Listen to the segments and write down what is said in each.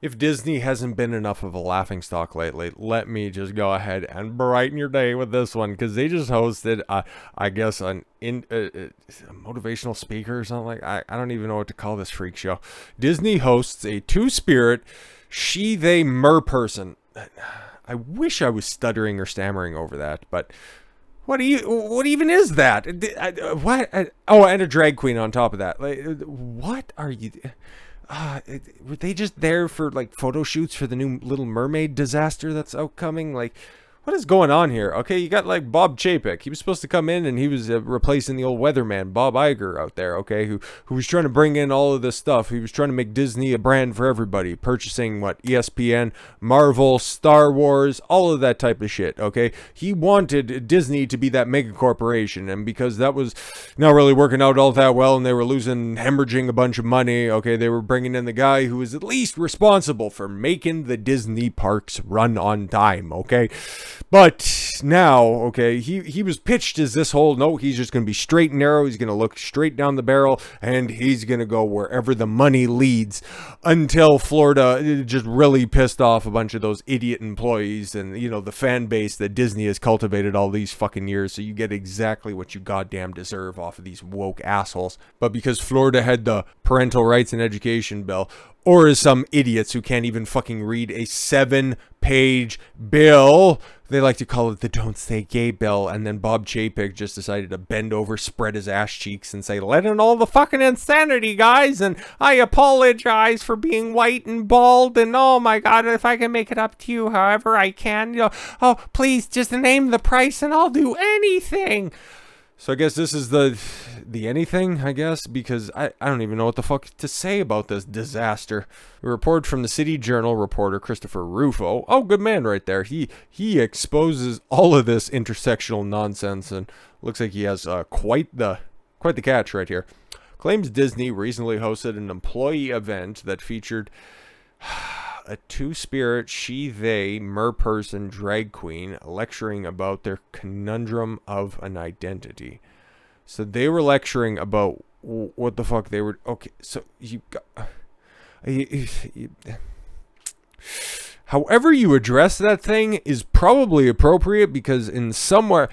If Disney hasn't been enough of a laughingstock lately, let me just go ahead and brighten your day with this one, because they just hosted, I guess, a motivational speaker or something like. I don't even know what to call this freak show. Disney hosts a two-spirit she/they Merperson. I wish I was stuttering or stammering over that, but what even is that? What? Oh, and a drag queen on top of that. Like, what are you? Were they just there for like photo shoots for the new Little Mermaid disaster that's outcoming? Like, what is going on here? Okay, you got like Bob Chapek. He was supposed to come in and he was replacing the old weatherman Bob Iger out there. Okay, who was trying to bring in all of this stuff. He was trying to make Disney a brand for everybody, purchasing what ESPN, Marvel, Star Wars, all of that type of shit. Okay, he wanted Disney to be that mega corporation, and because that was not really working out all that well, and they were hemorrhaging a bunch of money. Okay, they were bringing in the guy who was at least responsible for making the Disney parks run on time. Okay. But now, okay, he was pitched as this whole, no, he's just going to be straight and narrow. He's going to look straight down the barrel, and he's going to go wherever the money leads, until Florida just really pissed off a bunch of those idiot employees and, you know, the fan base that Disney has cultivated all these fucking years. So you get exactly what you goddamn deserve off of these woke assholes. But because Florida had the parental rights and education bill, or as some idiots who can't even fucking read a 7-page bill, they like to call it the Don't Say Gay bill. And then Bob Chapek just decided to bend over, spread his ass cheeks, and say, let in all the fucking insanity, guys. And I apologize for being white and bald. And oh my God, if I can make it up to you however I can, you know, oh, please just name the price and I'll do anything. So I guess this is the anything, I guess, because I don't even know what the fuck to say about this disaster. A report from the City Journal reporter Christopher Rufo, oh, good man right there, he exposes all of this intersectional nonsense, and looks like he has quite the catch right here. Claims Disney recently hosted an employee event that featured a two-spirit she/they Merperson drag queen lecturing about their conundrum of an identity. So they were lecturing about what the fuck they were. Okay, so you got. However you address that thing is probably appropriate, because in somewhere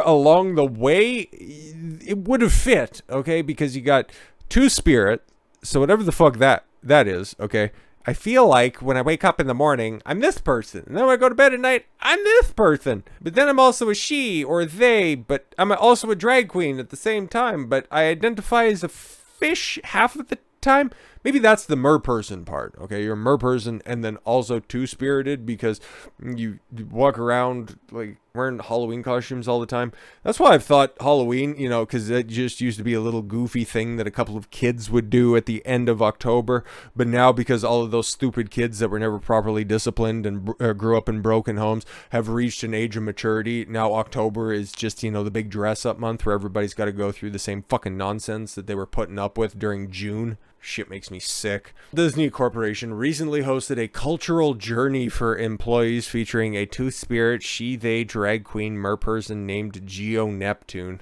along the way it would have fit. Okay, because you got two-spirit. So whatever the fuck that is. Okay. I feel like when I wake up in the morning, I'm this person. And then when I go to bed at night, I'm this person. But then I'm also a she or they, but I'm also a drag queen at the same time. But I identify as a fish half of the time. Maybe that's the Merperson part. Okay, you're a Merperson and then also two-spirited because you walk around like wearing Halloween costumes all the time. That's why I've thought Halloween, you know, because it just used to be a little goofy thing that a couple of kids would do at the end of October. But now, because all of those stupid kids that were never properly disciplined and grew up in broken homes have reached an age of maturity, now October is just, you know, the big dress-up month where everybody's got to go through the same fucking nonsense that they were putting up with during June. Shit makes me sick. Disney Corporation recently hosted a cultural journey for employees featuring a two-spirit she/they drag queen Merperson named Geo Neptune.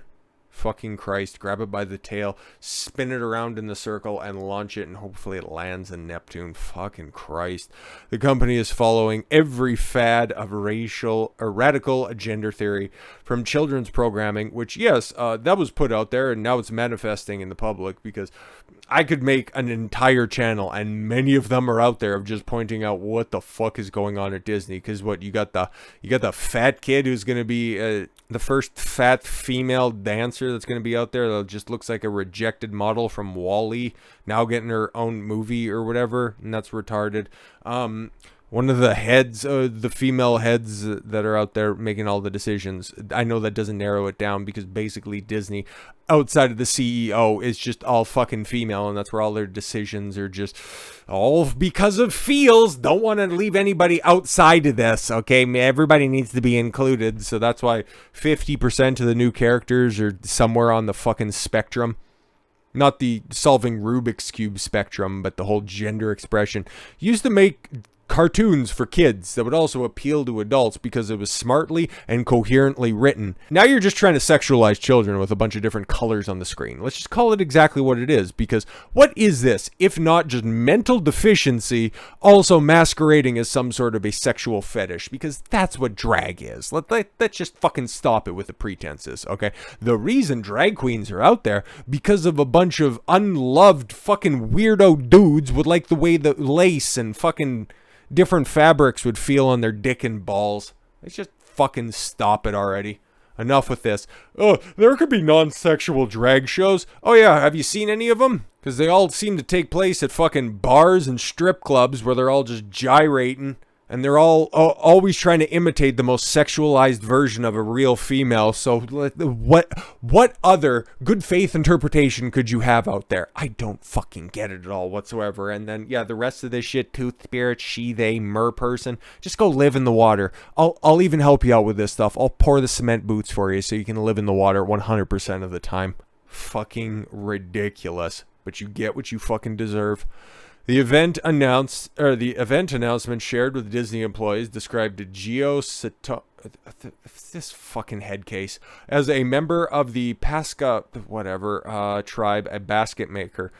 Fucking Christ, grab it by the tail, spin it around in the circle, and launch it, and hopefully it lands in Neptune. Fucking Christ. The company is following every fad of radical gender theory from children's programming, which, yes, that was put out there, and now it's manifesting in the public, because I could make an entire channel, and many of them are out there, of just pointing out what the fuck is going on at Disney. Because what you got the fat kid who's going to be the first fat female dancer that's going to be out there that just looks like a rejected model from Wall-E, now getting her own movie or whatever, and that's retarded. One of the heads, the female heads that are out there making all the decisions, I know that doesn't narrow it down, because basically Disney, outside of the CEO, is just all fucking female, and that's where all their decisions are just all because of feels. Don't want to leave anybody outside of this, okay? Everybody needs to be included, so that's why 50% of the new characters are somewhere on the fucking spectrum. Not the solving Rubik's Cube spectrum, but the whole gender expression. Used to make cartoons for kids that would also appeal to adults because it was smartly and coherently written. Now you're just trying to sexualize children with a bunch of different colors on the screen. Let's just call it exactly what it is, because what is this if not just mental deficiency also masquerading as some sort of a sexual fetish? Because that's what drag is. Let's just fucking stop it with the pretenses, okay? The reason drag queens are out there because of a bunch of unloved fucking weirdo dudes would like the way the lace and fucking different fabrics would feel on their dick and balls. Let's just fucking stop it already. Enough with this. Oh, there could be non-sexual drag shows. Oh yeah, have you seen any of them? Because they all seem to take place at fucking bars and strip clubs where they're all just gyrating. And they're all always trying to imitate the most sexualized version of a real female. So what other good faith interpretation could you have out there? I don't fucking get it at all whatsoever. And then, yeah, the rest of this shit, tooth spirit, she, they, Merperson, just go live in the water. I'll even help you out with this stuff. I'll pour the cement boots for you so you can live in the water 100% of the time. Fucking ridiculous. But you get what you fucking deserve. The event announcement shared with Disney employees described this fucking head case as a member of the Pasca tribe, a basket maker.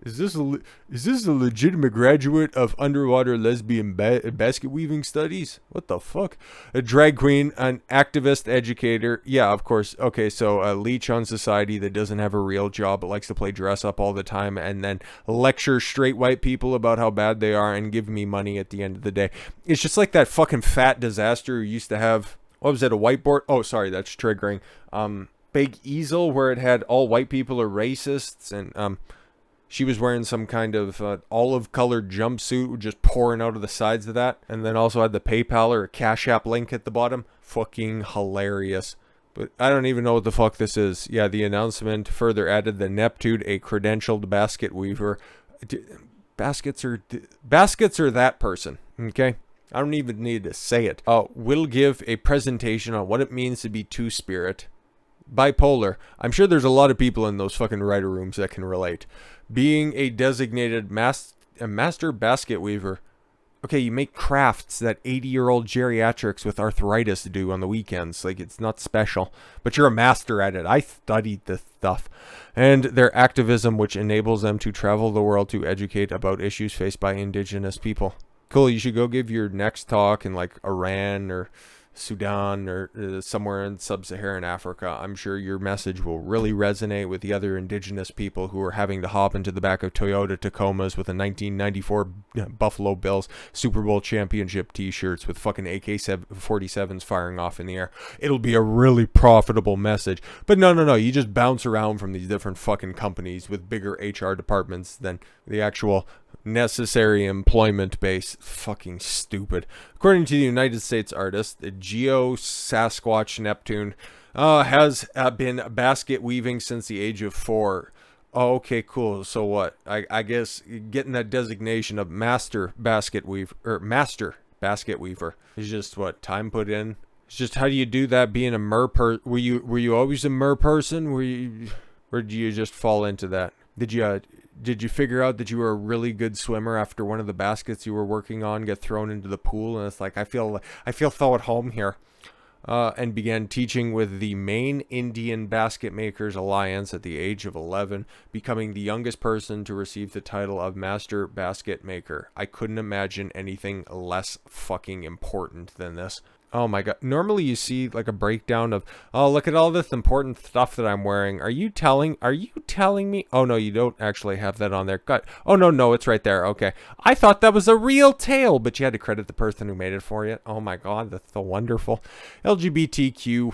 Is this a legitimate graduate of underwater lesbian basket weaving studies? What the fuck? A drag queen, an activist, educator. Yeah, of course. Okay, so a leech on society that doesn't have a real job but likes to play dress up all the time and then lecture straight white people about how bad they are and give me money at the end of the day. It's just like that fucking fat disaster who used to have, what was it, a whiteboard? Oh, sorry, that's triggering. Big easel where it had all white people are racists, and she was wearing some kind of olive-colored jumpsuit just pouring out of the sides of that. And then also had the PayPal or Cash App link at the bottom. Fucking hilarious. But I don't even know what the fuck this is. Yeah, the announcement further added the Neptune, a credentialed basket weaver. Baskets are that person, okay? I don't even need to say it. Will give a presentation on what it means to be two-spirit. Bipolar. I'm sure there's a lot of people in those fucking writer rooms that can relate. Being a designated master basket weaver. Okay, you make crafts that 80-year-old geriatrics with arthritis do on the weekends. Like, it's not special. But you're a master at it. I studied this stuff. And their activism, which enables them to travel the world to educate about issues faced by indigenous people. Cool, you should go give your next talk in, like, Iran or Sudan or somewhere in sub-Saharan Africa. I'm sure your message will really resonate with the other indigenous people who are having to hop into the back of Toyota Tacomas with a 1994 Buffalo Bills Super Bowl championship t-shirts with fucking AK-47s firing off in the air. It'll be a really profitable message. But no, you just bounce around from these different fucking companies with bigger HR departments than the actual necessary employment base. Fucking stupid. According to the United States artist, the Geo Sasquatch Neptune has been basket weaving since the age of 4. Oh, okay, cool. So what? I guess getting that designation of master basket weaver is just what time put in. It's just, how do you do that being a Merperson? Were you always a Merperson? Or did you just fall into that? Did you figure out that you were a really good swimmer after one of the baskets you were working on get thrown into the pool, and it's like, I feel so at home here, and began teaching with the Maine Indian Basket Makers Alliance at the age of 11, becoming the youngest person to receive the title of Master Basket Maker. I couldn't imagine anything less fucking important than this. Oh my god. Normally you see like a breakdown of, oh, look at all this important stuff that I'm wearing. Are you telling me? Oh no, you don't actually have that on there. God. Oh no, it's right there. Okay. I thought that was a real tale, but you had to credit the person who made it for you. Oh my god, that's so wonderful. LGBTQ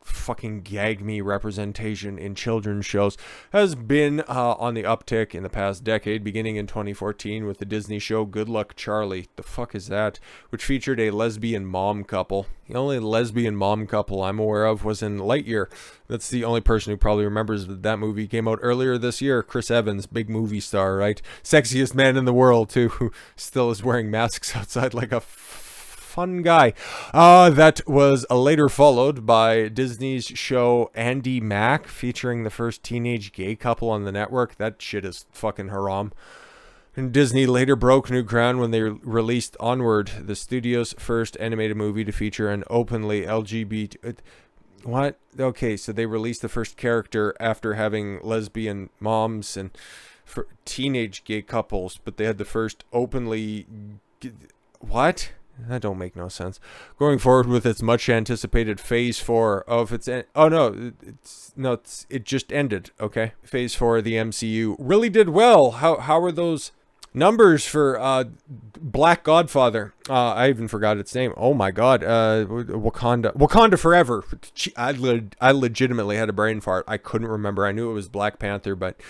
fucking gag me representation in children's shows has been on the uptick in the past decade, beginning in 2014 with the Disney show Good Luck Charlie. The fuck is that? Which featured a lesbian mom couple. The only lesbian mom couple I'm aware of was in Lightyear. That's the only person who probably remembers that movie. Came out earlier this year. Chris Evans, big movie star, right? Sexiest man in the world too, who still is wearing masks outside like a fun guy. That was later followed by Disney's show Andy Mack, featuring the first teenage gay couple on the network. That shit is fucking haram. And Disney later broke new ground when they released Onward, the studio's first animated movie to feature an openly LGBT. What? Okay, so they released the first character after having lesbian moms and for teenage gay couples, but they had the first openly. What? That don't make no sense. Going forward with its much anticipated Phase 4 of its it just ended. Okay, Phase 4 of the MCU really did well. How are those numbers for Black Godfather? I even forgot its name. Oh my god. Wakanda Forever. I legitimately had a brain fart. I couldn't remember. I knew it was Black Panther, but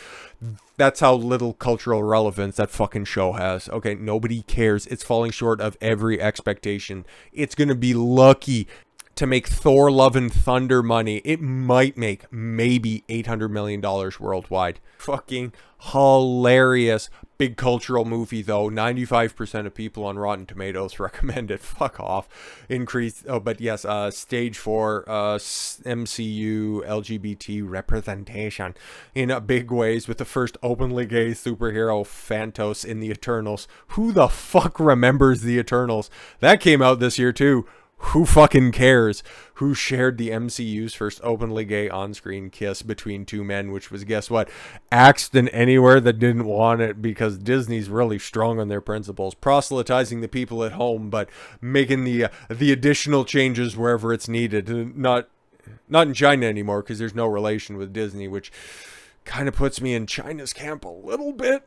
that's how little cultural relevance that fucking show has. Okay, nobody cares. It's falling short of every expectation. It's gonna be lucky to make Thor Love and Thunder money. It might make maybe $800 million worldwide. Fucking hilarious. Big cultural movie though. 95% of people on Rotten Tomatoes recommend it. Fuck off. But yes, stage 4 MCU LGBT representation in big ways with the first openly gay superhero, Phantos, in the Eternals. Who the fuck remembers the Eternals? That came out this year too. Who fucking cares? Who shared the MCU's first openly gay on-screen kiss between two men, which was, guess what, Axton anywhere that didn't want it, because Disney's really strong on their principles, proselytizing the people at home, but making the additional changes wherever it's needed. Not in China anymore, because there's no relation with Disney, which kind of puts me in China's camp a little bit,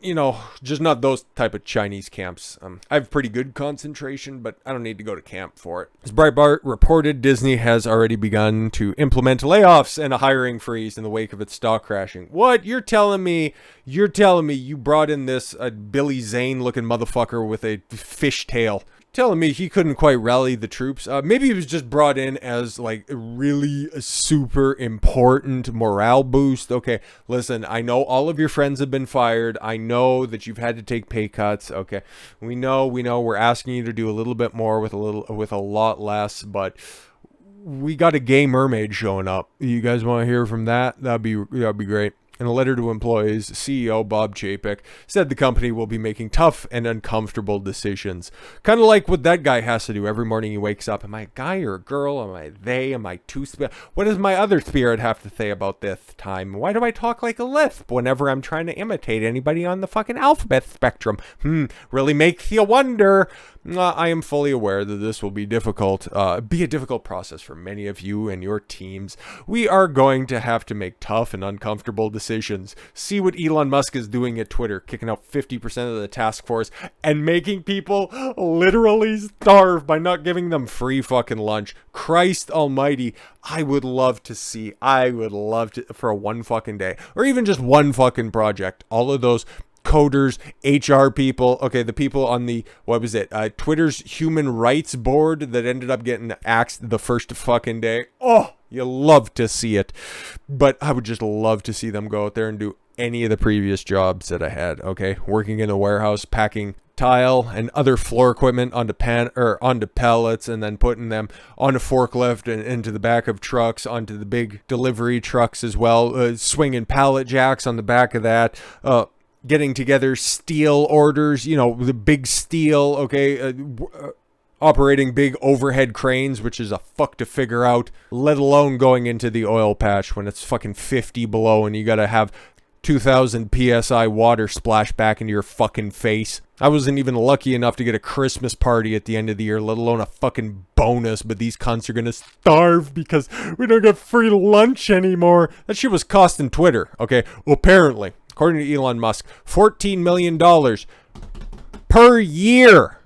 just not those type of Chinese camps. I have pretty good concentration, but I don't need to go to camp for it. As Breitbart reported, Disney has already begun to implement layoffs and a hiring freeze in the wake of its stock crashing. What? You're telling me you brought in this Billy Zane looking motherfucker with a fishtail? Telling me he couldn't quite rally the troops. Maybe he was just brought in as like really a super important morale boost. Okay, listen, I know all of your friends have been fired. I know that you've had to take pay cuts. Okay, we know. We're asking you to do a little bit more with a lot less, but we got a gay mermaid showing up. You guys want to hear from that? That'd be great. In a letter to employees, CEO Bob Chapek said the company will be making tough and uncomfortable decisions. Kind of like what that guy has to do every morning he wakes up. Am I a guy or a girl? Am I they? Am I two? What does my other spirit have to say about this time? Why do I talk like a lisp whenever I'm trying to imitate anybody on the fucking alphabet spectrum? Really makes you wonder. I am fully aware that this will be a difficult process for many of you and your teams. We are going to have to make tough and uncomfortable decisions. See what Elon Musk is doing at Twitter, kicking out 50% of the task force and making people literally starve by not giving them free fucking lunch. Christ almighty, I would love to for a one fucking day, or even just one fucking project, all of those coders, HR people, okay, the people on the, Twitter's human rights board that ended up getting axed the first fucking day. Oh, you love to see it. But I would just love to see them go out there and do any of the previous jobs that I had, okay? Working in a warehouse, packing tile and other floor equipment onto pallets, and then putting them on a forklift and into the back of trucks, onto the big delivery trucks as well, swinging pallet jacks on the back of that, getting together steel orders, the big steel, okay, operating big overhead cranes, which is a fuck to figure out, let alone going into the oil patch when it's fucking 50 below and you gotta have 2,000 PSI water splash back into your fucking face. I wasn't even lucky enough to get a Christmas party at the end of the year, let alone a fucking bonus, but these cunts are gonna starve because we don't get free lunch anymore. That shit was costing Twitter, okay? Well, apparently, according to Elon Musk, $14 million per year.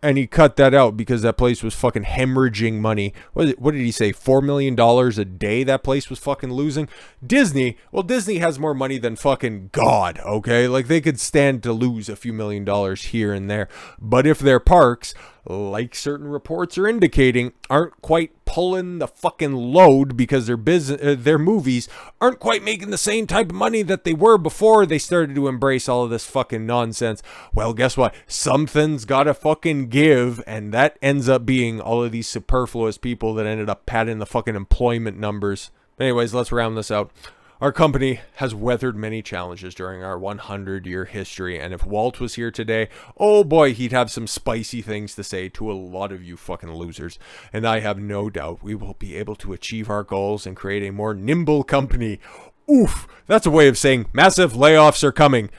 And he cut that out because that place was fucking hemorrhaging money. What did he say? $4 million a day that place was fucking losing? Disney has more money than fucking God, okay? Like, they could stand to lose a few $1 million here and there. But if their parks, like certain reports are indicating, aren't quite pulling the fucking load because their movies aren't quite making the same type of money that they were before they started to embrace all of this fucking nonsense, well, guess what? Something's gotta fucking give, and that ends up being all of these superfluous people that ended up padding the fucking employment numbers. Anyways, let's round this out. Our company has weathered many challenges during our 100-year history, and if Walt was here today, oh boy, he'd have some spicy things to say to a lot of you fucking losers. And I have no doubt we will be able to achieve our goals and create a more nimble company. Oof, that's a way of saying massive layoffs are coming.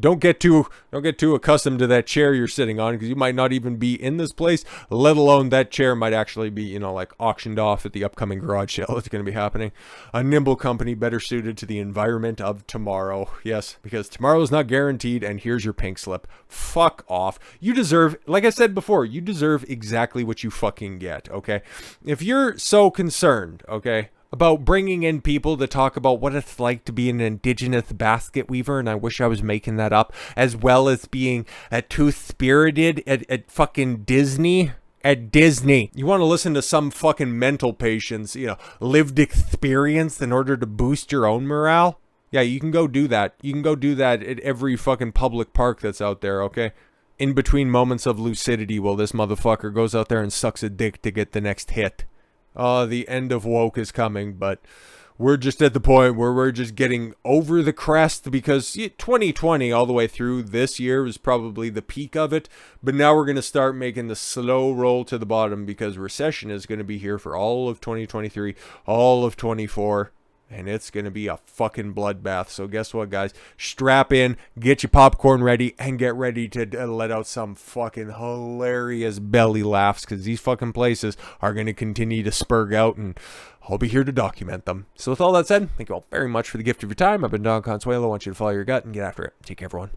Don't get too accustomed to that chair you're sitting on, because you might not even be in this place, let alone that chair might actually be, like auctioned off at the upcoming garage sale that's going to be happening. A nimble company better suited to the environment of tomorrow. Yes, because tomorrow is not guaranteed, and here's your pink slip. Fuck off. You deserve, like I said before, you deserve exactly what you fucking get, okay? If you're so concerned, okay, about bringing in people to talk about what it's like to be an indigenous basket weaver, and I wish I was making that up, as well as being too-spirited at fucking Disney. At Disney. You want to listen to some fucking mental patient's, lived experience in order to boost your own morale? Yeah, you can go do that. You can go do that at every fucking public park that's out there, okay? In between moments of lucidity while this motherfucker goes out there and sucks a dick to get the next hit. The end of woke is coming, but we're just at the point where we're just getting over the crest, because 2020 all the way through this year was probably the peak of it, but now we're going to start making the slow roll to the bottom, because recession is going to be here for all of 2023, all of 24. And it's going to be a fucking bloodbath. So guess what, guys? Strap in, get your popcorn ready, and get ready to let out some fucking hilarious belly laughs, because these fucking places are going to continue to spurg out, and I'll be here to document them. So with all that said, thank you all very much for the gift of your time. I've been Don Consuelo. I want you to follow your gut and get after it. Take care, everyone.